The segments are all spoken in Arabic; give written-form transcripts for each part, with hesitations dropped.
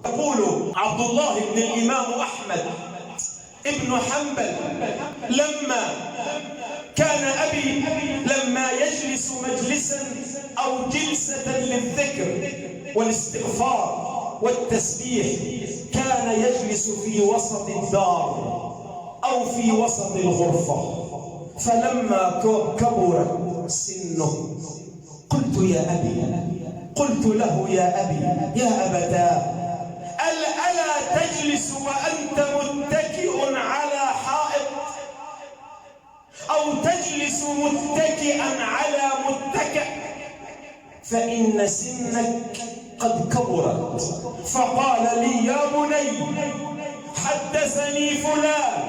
يقول عبد الله بن الإمام أحمد ابن حنبل لما كان أبي لما يجلس مجلسا أو جلسة للذكر والاستغفار والتسبيح كان يجلس في وسط الدار أو في وسط الغرفة، فلما كبر سنه قلت له يا أبي يا أبتاه ألا تجلس وأنت متكئ على حائط أو تجلس متكئا على متكئ فإن سنك قد كبرت؟ فقال لي يا بني حدثني فلان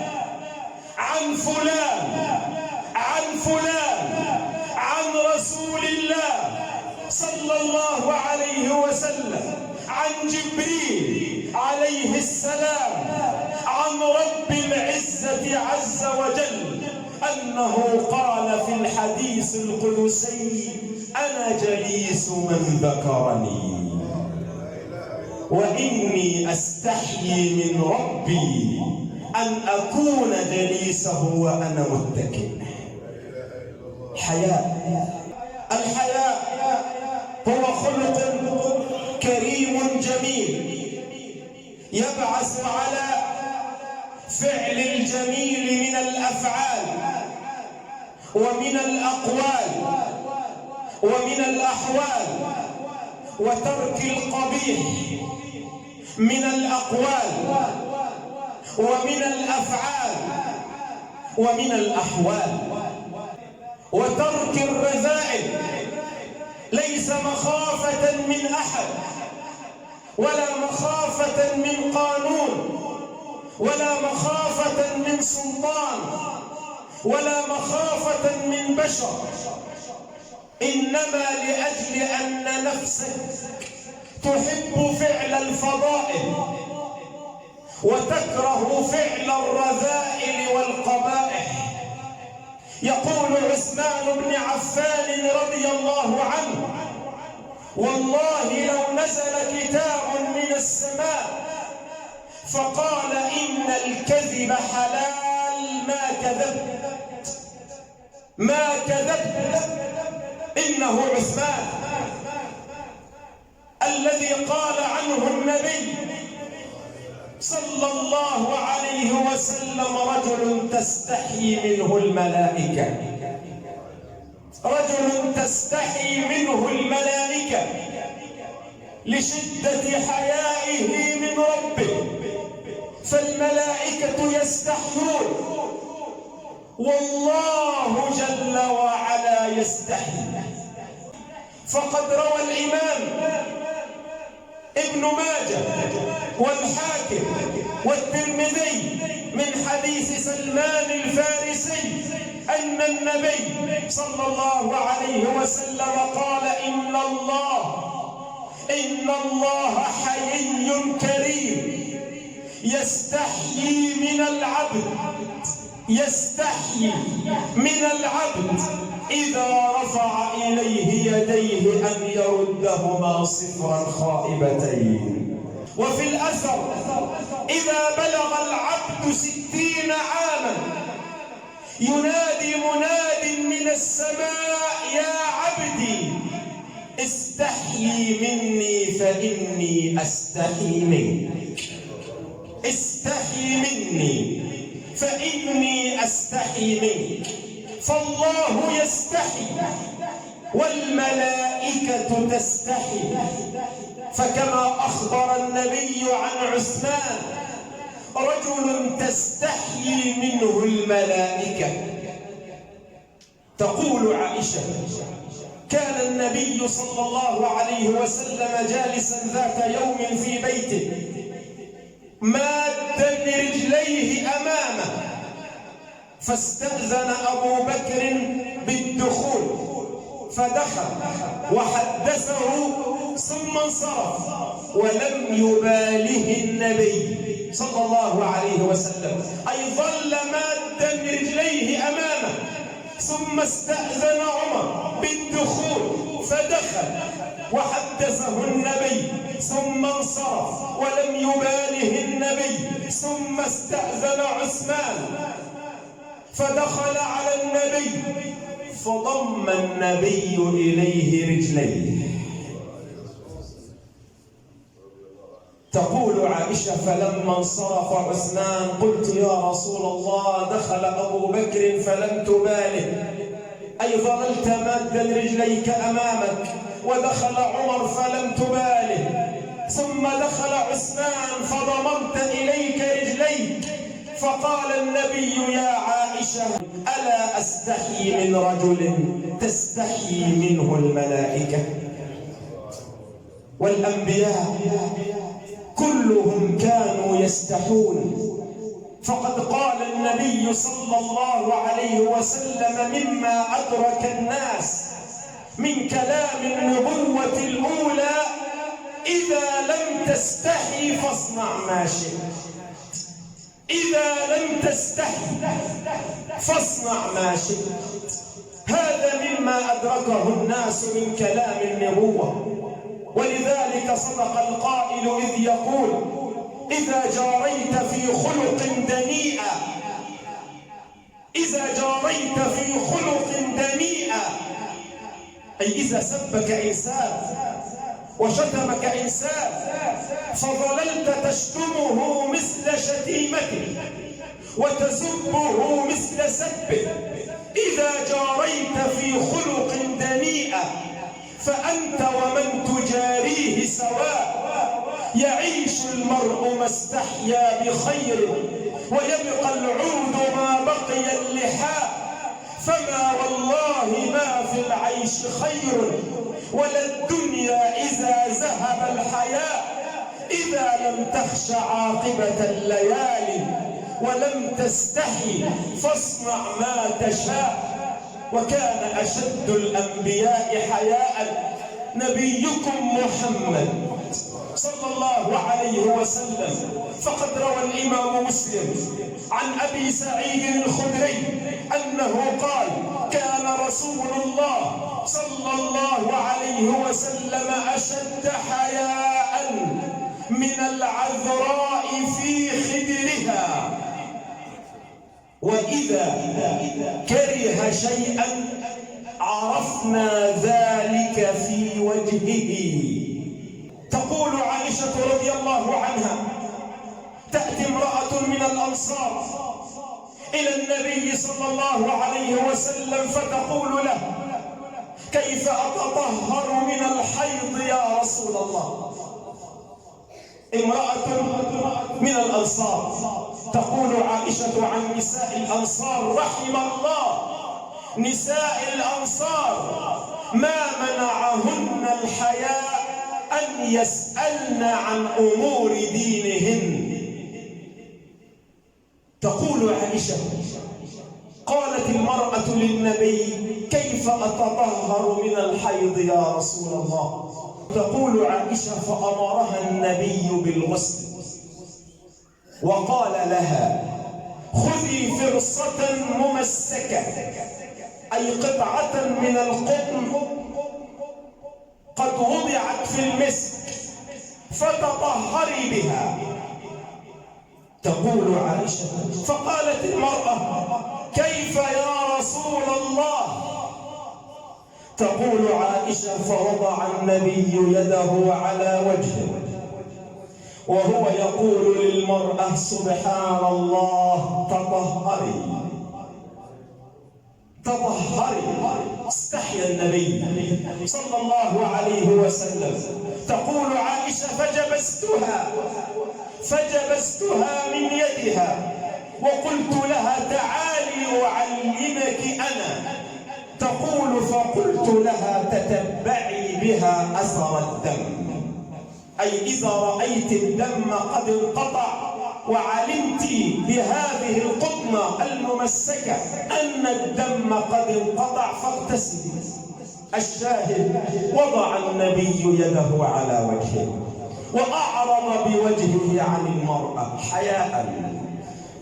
عن فلان عن فلان عن رسول الله صلى الله عليه وسلم عن جبريل عليه السلام عن رب العزة عز وجل أنه قال في الحديث القدسي أنا جليس من ذكرني وإني أستحيي من ربي أن أكون جليسه وأنا متكئ. الحياء هو خلق كريم جميل يبعث على فعل الجميل من الأفعال ومن الأقوال ومن الأحوال، وترك القبيح من الأقوال ومن الأفعال ومن الأحوال، وترك الرذائل ليس مخافة من أحد ولا مخافة من قانون ولا مخافة من سلطان ولا مخافة من بشر، إنما لأجل أن نفسك تحب فعل الفضائل وتكره فعل الرذائل والقبائح. يقول عثمان بن عفان رضي الله عنه والله لو نزل كتاب من السماء فقال إن الكذب حلال ما كذبت إنه عثمان الذي قال عنه النبي صلى الله عليه وسلم رجل تستحي منه الملائكة، رجل تستحي منه الملائكة لشدة حيائه من ربه، فالملائكة يستحيون والله جل وعلا يستحي. فقد روى الإمام ابن ماجه والحاكم والترمذي من حديث سلمان الفارسي أن النبي صلى الله عليه وسلم قال إن الله حيي كريم يستحيي من العبد إذا رفع إليه يديه أن يردهما صفرا خائبتين. وفي الأثر إذا بلغ العبد 60 عاما ينادي مناد من السماء يا عبدي استحيي مني فإني أستحي منك، استحي مني فإني أستحي منك. فالله يستحي والملائكة تستحي، فكما أخبر النبي عن عثمان رجل تستحي منه الملائكة. تقول عائشة كان النبي صلى الله عليه وسلم جالسا ذات يوم في بيته مادا رجليه أمامه، فاستأذن أبو بكر بالدخول فدخل وحدثه ثم انصرف ولم يباله النبي صلى الله عليه وسلم، أي ظل مادا رجليه أمامه ثم استأذن عمر بالدخول فدخل وحدثه النبي ثم انصرف ولم يباله النبي، ثم استأذن عثمان فدخل على النبي فضم النبي إليه رجليه. تقول عائشة فلما انصرف عثمان قلت يا رسول الله دخل أبو بكر فلم تباله، أي ظللت مادا رجليك أمامك، ودخل عمر فلم تباله، ثم دخل عثمان فضممت إليك رجليك. فقال النبي يا عائشة ألا أستحي من رجل تستحي منه الملائكة؟ والأنبياء كلهم كانوا يستحون، فقد قال النبي صلى الله عليه وسلم مما أدرك الناس من كلام النبوة الأولى إذا لم تستحي فاصنع ما شئت. إذا لم تستحي فاصنع ما شئت. هذا مما أدركه الناس من كلام النبوة. ولذلك صدق القائل إذ يقول إذا جاريت في خلق دنيئا، إذا جاريت في خلق دنيئا، أي إذا سبك إنسان وشتمك إنسان فظللت تشتمه مثل شتيمته وتسبه مثل سبه، إذا جاريت في خلق دنيئا فأنت ومن تجاريه سواء، يعيش المرء ما استحيا بخير ويبقى العود ما بقي اللحاء، فما والله ما في العيش خير ولا الدنيا إذا ذهب الحياء، إذا لم تخش عاقبة الليالي ولم تستحي فاصنع ما تشاء. وكان أشد الأنبياء حياء نبيكم محمد صلى الله عليه وسلم. فقد روى الإمام مسلم عن أبي سعيد الخدري أنه قال كان رسول الله صلى الله عليه وسلم أشد حياء من العذراء في خدرها، وإذا كره شيئا عرفنا ذلك في وجهه. تقول عائشة رضي الله عنها تأتي امرأة من الأنصار إلى النبي صلى الله عليه وسلم فتقول له كيف أتطهر من الحيض يا رسول الله؟ امرأة من الأنصار. تقول عائشة عن نساء الأنصار رحم الله نساء الأنصار ما منعهن الحياء أن يسألن عن أمور دينهن. تقول عائشة قالت المرأة للنبي كيف أتطهر من الحيض يا رسول الله؟ تقول عائشة فأمرها النبي بالغسل وقال لها خذي فرصة ممسكة، أي قطعة من القطن قد وضعت في المسك فتطهري بها. تقول عائشة فقالت المرأة كيف يا رسول الله؟ تقول عائشة فوضع النبي يده على وجهه وهو يقول للمرأة سبحان الله تطهري تطهري. استحيا النبي صلى الله عليه وسلم. تقول عائشة فجبستها من يدها وقلت لها تعالي أعلمك أنا. تقول فقلت لها تتبعي بها أثر الدم، أي إذا رأيت الدم قد انقطع وعلمت بهذه القطنة الممسكة أن الدم قد انقطع فاغتسلي. الشاهد وضع النبي يده على وجهه وأعرض بوجهه عن المرأة حياء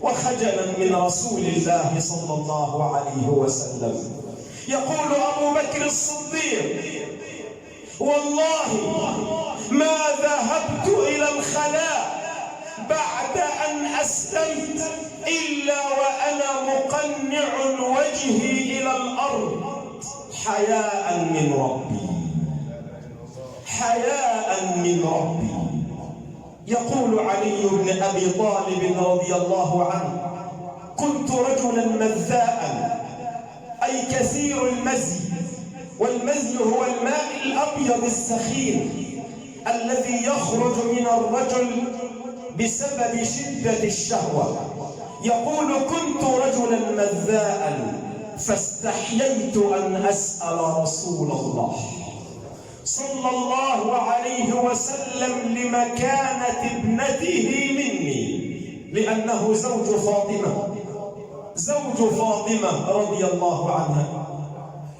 وخجلا من رسول الله صلى الله عليه وسلم. يقول أبو بكر الصديق والله ما ذهبت إلى الخلاء بعد أن أسلمت إلا وأنا مقنع وجهي إلى الأرض حياء من ربي، حياء من ربي. يقول علي بن أبي طالب رضي الله عنه: كنت رجلا مذاء، أي كثير المزي، والمزي هو الماء الأبيض السخين الذي يخرج من الرجل بسبب شدة الشهوة. يقول: كنت رجلا مذاء فاستحييت أن أسأل رسول الله صلى الله عليه وسلم لمكانة ابنته مني، لأنه زوج فاطمة رضي الله عنها.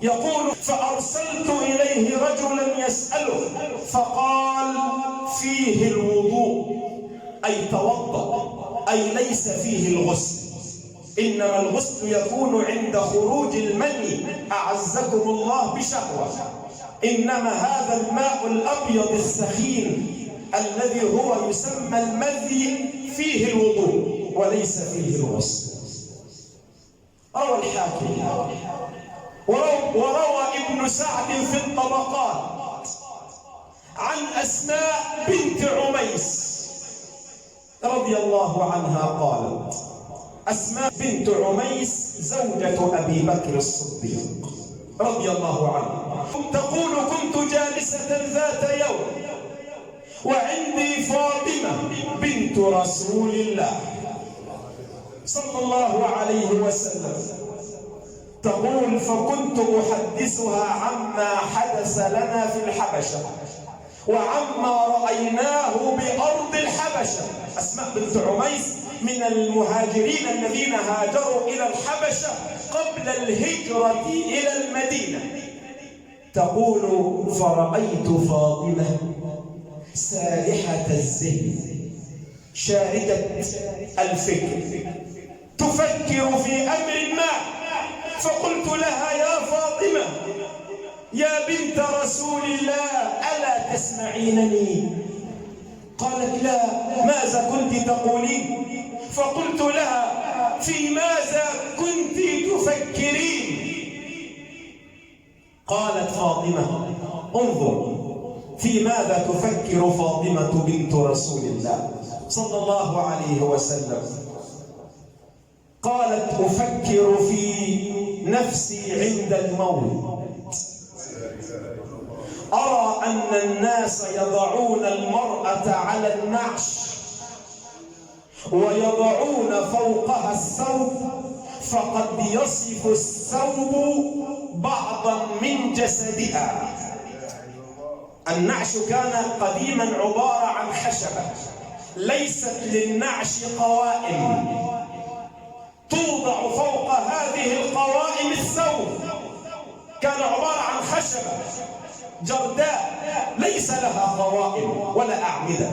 يقول: فأرسلت إليه رجلا يسأله فقال: فيه الوضوء، أي توضأ، أي ليس فيه الغسل، إنما الغسل يكون عند خروج المني أعزكم الله بشهوة، إنما هذا الماء الأبيض السخين الذي هو يسمى المذي فيه الوضوء وليس فيه الغسل. روى الحاكم وروى ابن سعد في الطبقات عن أسماء بنت عميس رضي الله عنها قالت: أسماء بنت عميس زوجة أبي بكر الصديق رضي الله عنه تقول: كنت جالسة ذات يوم وعندي فاطمة بنت رسول الله صلى الله عليه وسلم، تقول: فكنت أحدثها عما حدث لنا في الحبشة وعما رأيناه بأرض الحبشة. أسماء بنت عميس من المهاجرين الذين هاجروا إلى الحبشة قبل الهجرة إلى المدينة. تقول: فرأيت فاطمة سارحة الذهن شاردة الفكر تفكر في أمر ما، فقلت لها: يا فاطمة يا بنت رسول الله ألا تسمعينني؟ قالت: لا، ماذا كنت تقولين؟ فقلت لها: في ماذا كنت تفكرين؟ قالت فاطمة: انظر في ماذا تفكر فاطمة بنت رسول الله صلى الله عليه وسلم. قالت: أفكر في نفسي عند الموت، أرى أن الناس يضعون المرأة على النعش ويضعون فوقها الثوب، فقد يصف الثوب بعضا من جسدها. النعش كان قديما عبارة عن خشبة، ليست للنعش قوائم، توضع فوق هذه القوائم الثوب، كان عبارة عن خشبة جرداء ليس لها قوائم ولا أعمدة.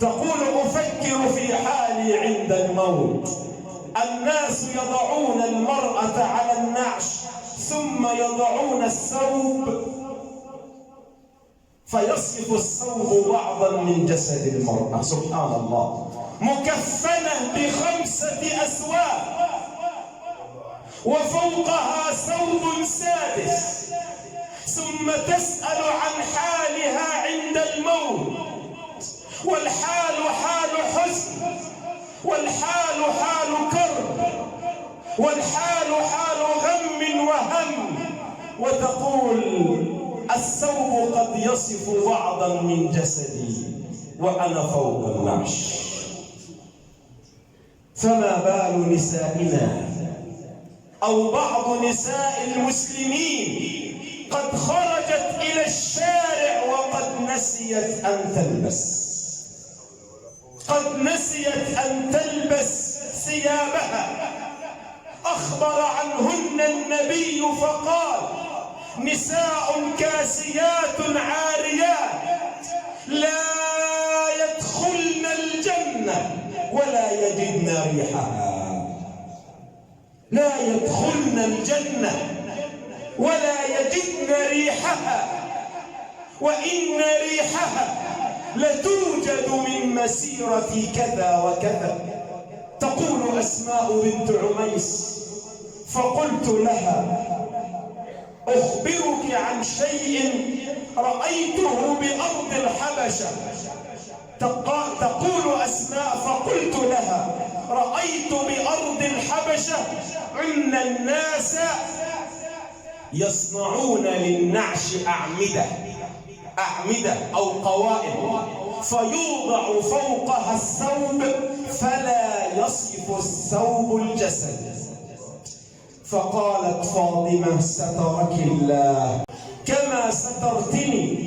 تقول: أفكر في حالي عند الموت، الناس يضعون المرأة على النعش ثم يضعون الثوب فيصف الثوب بعضا من جسد المرأة، سبحان الله، مكفنة ب5 أثواب وفوقها ثوب سادس، ثم تسأل عن حالها عند الموت، والحال حال حزن، والحال حال كرب، والحال حال غم وهم، وتقول: الثوب قد يصف بعضا من جسدي وأنا فوق النعش. فما بال نسائنا أو بعض نساء المسلمين قد خرجت إلى الشارع وقد نسيت أن تلبس، قد نسيت أن تلبس ثيابها. أخبر عنهن النبي فقال: نساء كاسيات عاريات لا يدخلن الجنة ولا يجدن ريحها، لا يدخلن الجنة ولا يجدن ريحها. وإن ريحها لتوجد من مسيرة كذا وكذا. تقول أسماء بنت عميس: فقلت لها: أخبرك عن شيء رأيته بأرض الحبشة. تقول أسماء: فقلت لها: رأيت بأرض الحبشة أن الناس يصنعون للنعش أعمدة أو قوائم، فيوضع فوقها الثوب فلا يصف الثوب الجسد. فقالت فاطمة: سترك الله كما سترتني.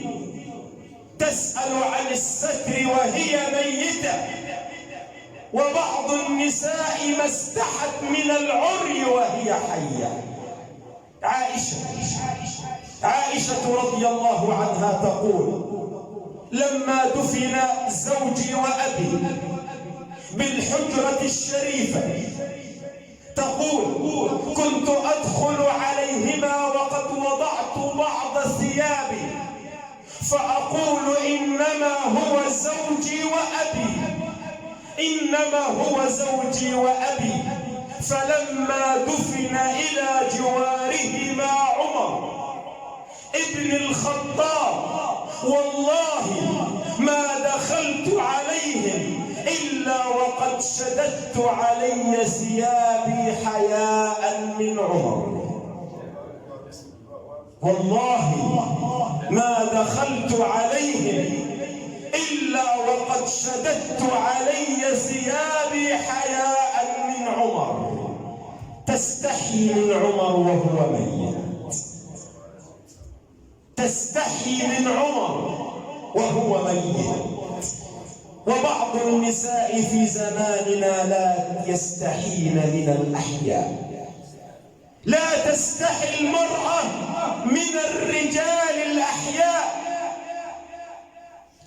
تسأل عن الستر وهي ميتة، وبعض النساء ما استحت من العري وهي حية. عائشة رضي الله عنها تقول: لما دفن زوجي وأبي بالحجرة الشريفة، تقول: كنت أدخل عليهما وقد وضعت بعض ثيابي، فأقول: إنما هو زوجي وأبي، إنما هو زوجي وأبي. فلما دفن إلى جوارهما عمر ابن الخطاب، والله ما دخلت عليهم إلا وقد شددت علي ثيابي حياء من عمر. والله ما دخلت عليهم إلا وقد شددت علي ثيابي حياء من عمر. تستحي من عمر وهو ميت، تستحي من عمر وهو ميت. وبعض النساء في زماننا لا يستحين من الأحياء. لا تستحي المرأة من الرجال الأحياء،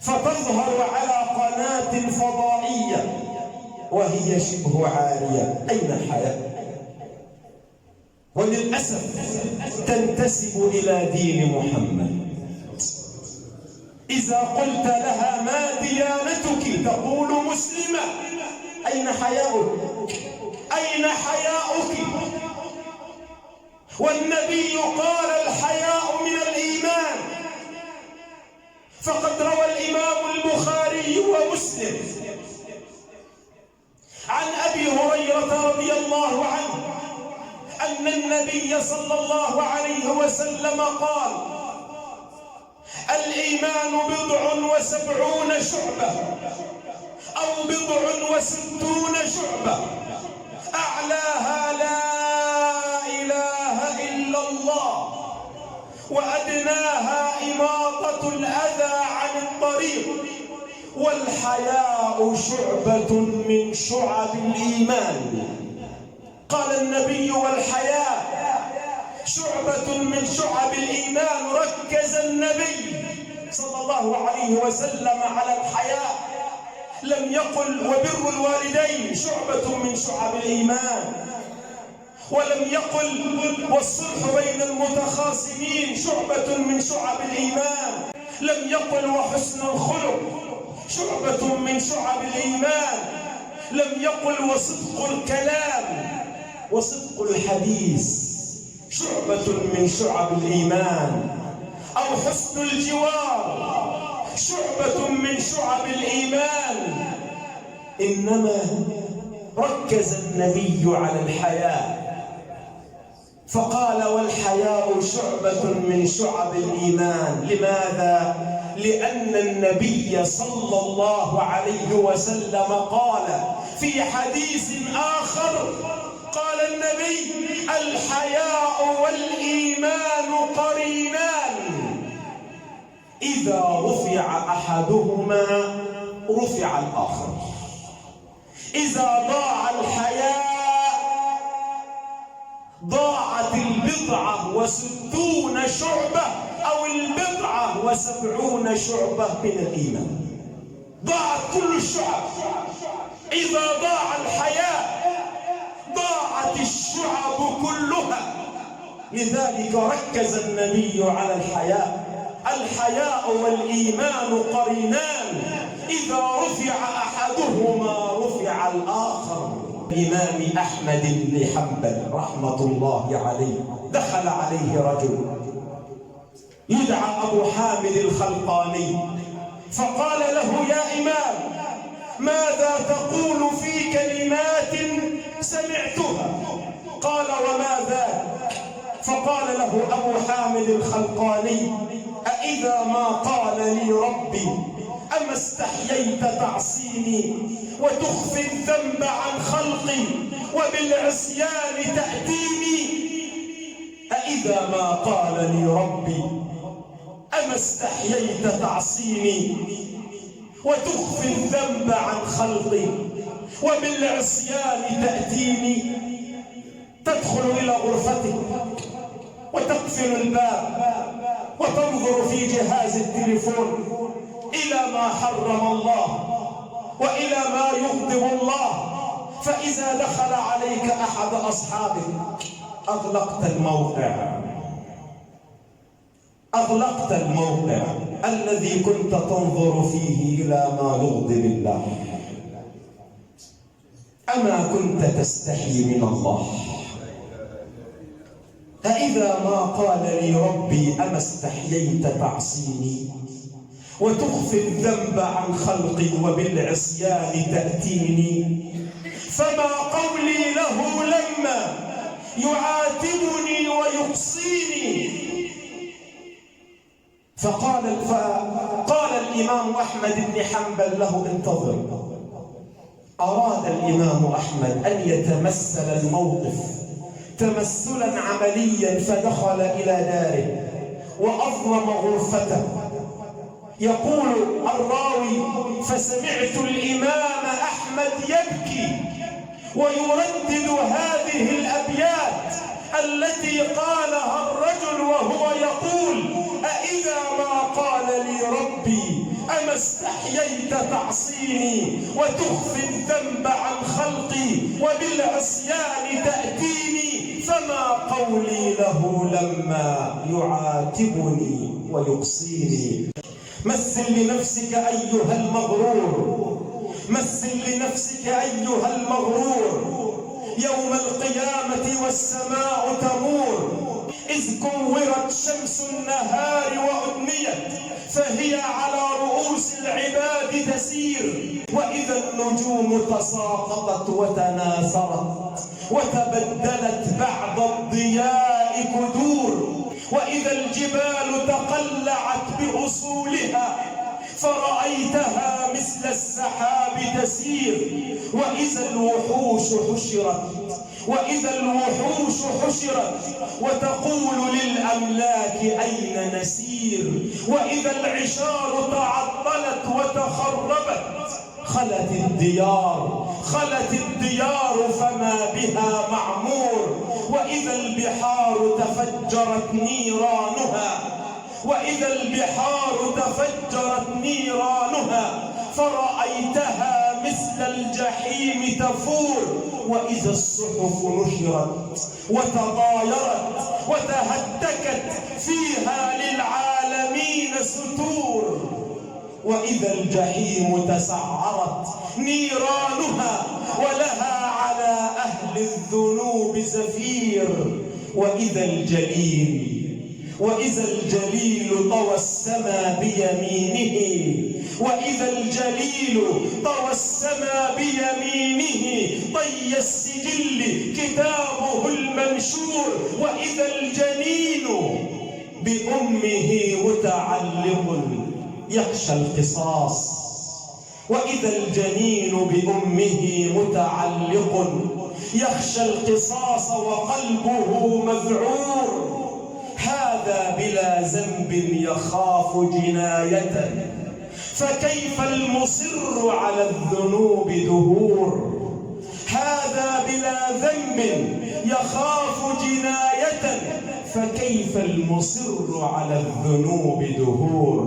فتظهر على قناة فضائية وهي شبه عارية. أين الحياء؟ وللأسف تنتسب إلى دين محمد. إذا قلت لها: ما ديانتك؟ تقول: مسلمة. أين حياؤك؟ أين حياؤك؟ والنبي قال: الحياء من الإيمان. فقد روى الإمام البخاري ومسلم عن أبي هريرة رضي الله عنه أن النبي صلى الله عليه وسلم قال: الإيمان 70 شعبة أو 60 شعبة، أعلاها لا إله إلا الله، وأدناها إماطة الأذى عن الطريق، والحياء شعبة من شعب الإيمان. قال النبي: والحياء شعبة من شعب الإيمان. ركز النبي صلى الله عليه وسلم على الحياء، لم يقل: وبر الوالدين شعبة من شعب الإيمان، ولم يقل: والصلح بين المتخاصمين شعبة من شعب الإيمان، لم يقل: وحسن الخلق شعبة من شعب الإيمان، لم يقل: وصدق الكلام وصدق الحديث شعبة من شعب الإيمان، أو حسن الجوار شعبة من شعب الإيمان. إنما ركز النبي على الحياء فقال: والحياء شعبة من شعب الإيمان. لماذا؟ لأن النبي صلى الله عليه وسلم قال في حديث آخر، قال النبي: الحياء والإيمان قرينان، إذا رفع أحدهما رفع الآخر. إذا ضاع الحياء ضاعت 60 شعبة أو 70 شعبة من الإيمان، ضاعت كل الشعب. إذا ضاع الحياء ضاعت الشعب كلها. لذلك ركز النبي على الحياء الحياء والإيمان قرينان، إذا رفع أحدهما رفع الآخر. الإمام أحمد بن حنبل رحمة الله عليه دخل عليه رجل يدعى أبو حامد الخلقاني، فقال له: يا إمام، ماذا تقول في كلمات سمعتها؟ قال: وما ذاك؟ فقال له أبو حامد الخلقاني: أإذا ما قال لي ربي: أما استحييت تعصيني وتخفي الذنب عن خلقي وبالعصيان تأتيني؟ أإذا ما قال لي ربي: أما استحييت تعصيني وتخفي الذنب عن خلقي وبالعصيان تأتيني؟ تدخل إلى غرفتك وتقفل الباب وتنظر في جهاز التليفون إلى ما حرم الله وإلى ما يغضب الله، فإذا دخل عليك أحد أصحابك أغلقت الموقع الذي كنت تنظر فيه إلى ما يغضب الله. أما كنت تستحي من الله؟ فإذا ما قال لي ربي: أما استحييت تعصيني وتخفي الذنب عن خلقي وبالعصيان تأتيني، فما قولي له لما يعاتبني ويقصيني؟ قال الإمام أحمد بن حنبل له: انتظر. أراد الإمام أحمد أن يتمثل الموقف تمثلا عمليا، فدخل إلى داره وأظلم غرفته. يقول الراوي: فسمعت الإمام أحمد يبكي ويردد هذه الأبيات التي قالها الرجل وهو يقول: أإذا ما قال لي ربي: أما استحييت تعصيني وتخفي الذنب عن خلقي وبالعصيان تأتيني، فما قولي له لما يعاتبني ويقصيني؟ مثل لنفسك أيها المغرور، مثل لنفسك أيها المغرور، يوم القيامة والسماء تمور، إذ كورت شمس النهار وأدنيت فهي على رؤوس العباد تسير، وإذا النجوم تساقطت وتناثرت وتبدلت بعد الضياء كدور، وإذا الجبال تقلعت بأصولها فرأيتها مثل السحاب تسير، وإذا الوحوش حشرت وتقول للأملاك أين نسير، وإذا العشار تعطلت وتخربت خلت الديار فما بها معمور، وإذا البحار تفجرت نيرانها فرأيتها مثل الجحيم تفور، وإذا الصحف نشرت وتضايرت وتهتكت فيها للعالمين ستور، وإذا الجحيم تسعرت نيرانها ولها على أهل الذنوب زفير، وإذا الجليل طوى السما بيمينه طي السجل كتابه المنشور، وإذا الجنين بأمه متعلق يخشى القصاص، وإذا الجنين بأمه متعلق يخشى القصاص وقلبه مذعور، هذا بلا ذنب يخاف جناية فكيف المصر على الذنوب دهور، هذا بلا ذنب يخاف جناية فكيف المصر على الذنوب دهور.